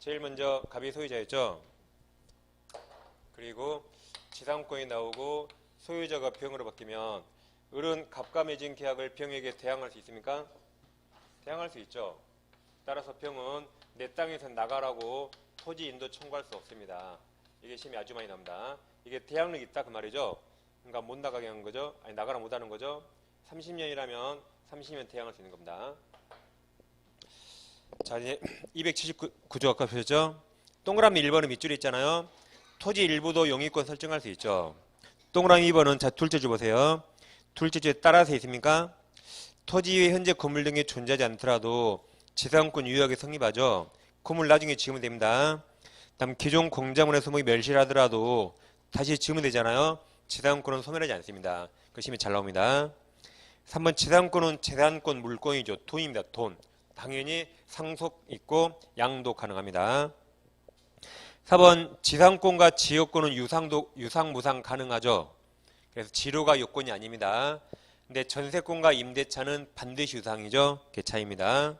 제일 먼저 갑이 소유자였죠. 그리고 지상권이 나오고 소유자가 병으로 바뀌면 을은 갑과 맺은 계약을 병에게 대항할 수 있습니까? 대항할 수 있죠. 따라서 병은 내 땅에서 나가라고 토지 인도 청구할 수 없습니다. 이게 시험이 아주 많이 나옵니다. 이게 대항력이 있다 그 말이죠. 그러니까 못 나가게 하는 거죠. 아니 나가라 못 하는 거죠. 30년이라면 30년 대항할 수 있는 겁니다. 자, 이제 279조 아까 보셨죠? 동그라미 1번은 밑줄이 있잖아요. 토지 일부도 용의권 설정할 수 있죠. 동그라미 2번은 자 둘째 줄 보세요. 둘째 줄에 따라서 있습니까? 토지 위에 현재 건물 등이 존재하지 않더라도 지상권 유효하게 성립하죠. 건물 나중에 지으면 됩니다. 다음 기존 공작물의 소목이 멸실하더라도 다시 지으면 되잖아요. 지상권은 소멸하지 않습니다. 그 심이 잘 나옵니다. 3번 지상권은 재산권 물권이죠. 돈입니다. 돈. 당연히 상속 있고 양도 가능합니다. 4번 지상권과 지역권은 유상무상 가능하죠. 그래서 지료가 요건이 아닙니다. 근데 전세권과 임대차는 반드시 유상이죠. 그 차이입니다.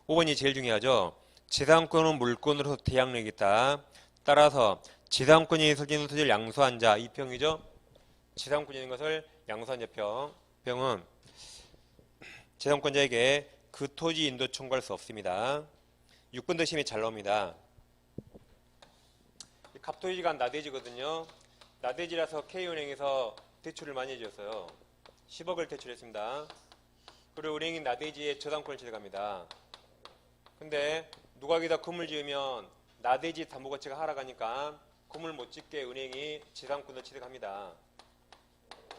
5번이 제일 중요하죠. 지상권은 물권으로서 대항력이 있다. 따라서 지상권이 설정된 토지를 양수한 자, 이 평이죠. 지상권이 있는 것을 양수한 자 평은 지상권자에게 그 토지 인도 청구할 수 없습니다. 6번 더 심이 잘 나옵니다. 갑토지가 나대지거든요. 나대지라서 K은행에서 대출을 많이 해줬어요. 10억을 대출했습니다. 그리고 은행이 나대지에 저당권을 취득합니다. 근데 누가 여기다 건물 지으면 나대지 담보가치가 하락하니까 건물 못 짓게 은행이 지상권을 취득합니다.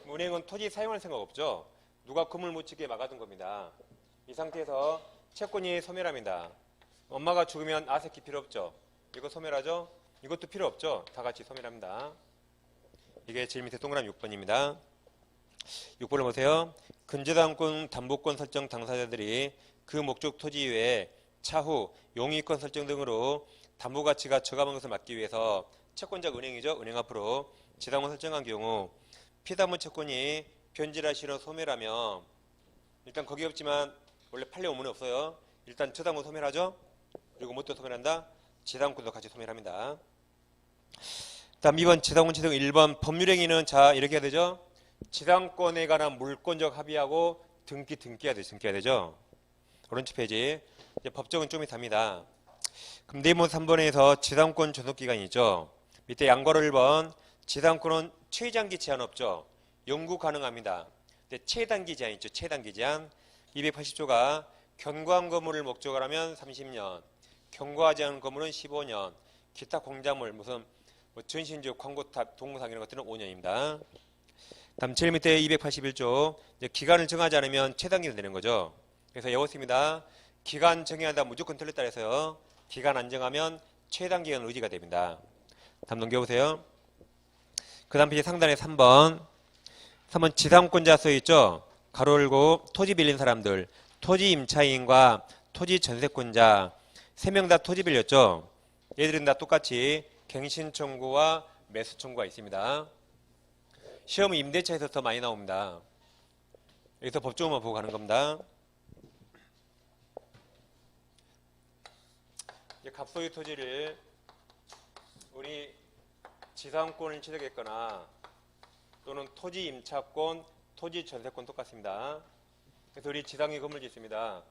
은행은 토지 사용할 생각 없죠. 누가 건물 못 짓게 막아둔 겁니다. 이 상태에서 채권이 소멸합니다. 엄마가 죽으면 아세키 필요 없죠. 이거 소멸하죠. 이것도 필요 없죠. 다 같이 소멸합니다. 이게 제일 밑에 동그라미 6번입니다. 6번을 보세요. 근저당권 담보권 설정 당사자들이 그 목적 토지 외에 차후 용의권 설정 등으로 담보가치가 저감한 것을 막기 위해서 채권자가 은행이죠. 은행 앞으로 지당권 설정한 경우 피담보 채권이 변질하 실어 소멸하면 일단 거기 없지만 원래 판례 원문에 없어요. 일단 저당권 소멸하죠. 그리고 뭣도 소멸한다? 지당권도 같이 소멸합니다. 다음 2번 지당권 취득 1번 법률행위는 자 이렇게 해야 되죠. 지당권에 관한 물권적 합의하고 등기해야 되죠. 오른쪽 페이지. 이제 법정은 좀 이따입니다. 그럼 네모 3번에서 지당권 존속기간이 있죠. 밑에 양괄호 1번 지당권은 최장기 제한 없죠. 영구 가능합니다. 근데 최단기 제한 있죠. 최단기 제한 280조가 견고한 건물을 목적으로 하면 30년, 견고하지 않은 건물은 15년, 기타 공작물 무슨 전신지역 광고탑 동영상 이런 것들은 5년입니다. 다음 제일 밑에 281조 이제 기간을 정하지 않으면 최단기는 되는 거죠. 그래서 외웠습니다. 기간 정해야 한다 무조건 틀렸다 해서요. 기간 안 정하면 최단기간 의지가 됩니다. 다음 넘겨보세요. 그 다음 페이지 상단에 3번 지상권자 써있죠. 가로 열고 토지 빌린 사람들 토지 임차인과 토지 전세권자 3명 다 토지 빌렸죠. 얘들은 다 똑같이 갱신 청구와 매수 청구가 있습니다. 시험 임대차에서 더 많이 나옵니다. 여기서 법조문만 보고 가는 겁니다. 이제 갑소유 토지를 우리 지상권을 취득했거나 또는 토지 임차권, 토지 전세권 똑같습니다. 그래서 우리 지상에 건물 짓습니다.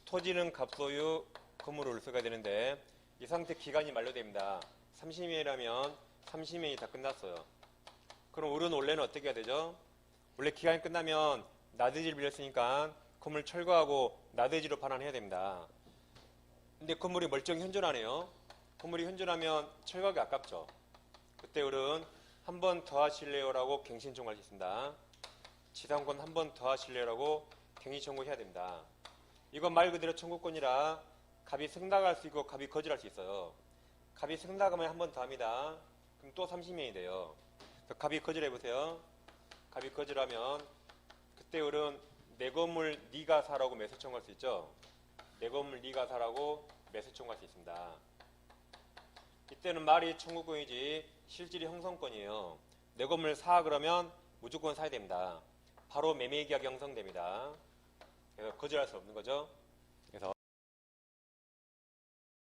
토지는 갑소유, 건물을 써야 되는데 이 상태 기간이 만료됩니다. 30년이라면 30년이 다 끝났어요. 그럼 우리는 원래는 어떻게 해야 되죠? 원래 기간이 끝나면 나대지를 빌렸으니까 건물 철거하고 나대지로 반환해야 됩니다. 근데 건물이 멀쩡히 현존하네요. 건물이 현존하면 철거하기 아깝죠. 그때 우리는 한 번 더 하실래요라고 갱신 청구할 수 있습니다. 지상권 한 번 더 하실래요라고 갱신 청구해야 됩니다. 이건 말 그대로 청구권이라 갑이 승낙할 수 있고 갑이 거절할 수 있어요. 갑이 승낙하면 한 번 더 합니다. 그럼 또 30년이 돼요. 갑이 거절해보세요. 갑이 거절하면 그때 우리는 내 건물 네가 사라고 매수 청구할 수 있죠. 내 건물 네가 사라고 매수 청구할 수 있습니다. 이때는 말이 청구권이지 실질이 형성권이에요. 내 건물 사 그러면 무조건 사야 됩니다. 바로 매매계약이 형성됩니다. 그래서 거절할 수 없는 거죠.